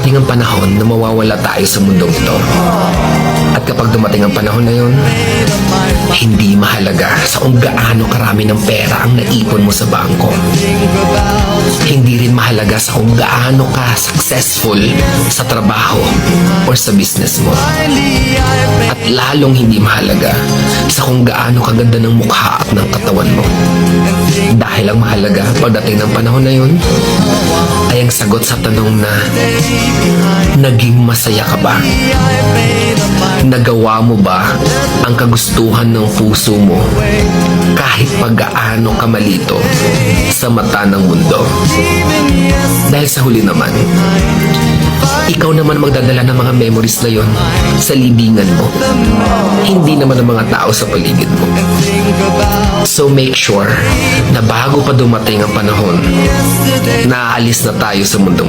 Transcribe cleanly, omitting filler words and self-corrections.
darating ang panahon na mawawala tayo sa mundong ito. At kapag dumating ang panahon na yun, hindi mahalaga sa kung gaano karami ng pera ang naipon mo sa bangko. Hindi rin mahalaga sa kung gaano ka successful sa trabaho or sa business mo. At lalong hindi mahalaga sa kung gaano kaganda ng mukha at ng katawan mo. Dahil ang mahalaga pagdating ng panahon na yun ay ang sagot sa tanong na naging masaya ka ba? Nagawa mo ba ang kagustuhan ng puso mo kahit pag-gaano ka malito sa mata ng mundo? Dahil sa huli naman, ikaw naman magdadala ng mga memories na yon sa libingan mo. Hindi naman ang mga tao sa paligid mo. So make sure na bago pa dumating ang panahon na aalis na tayo sa mundong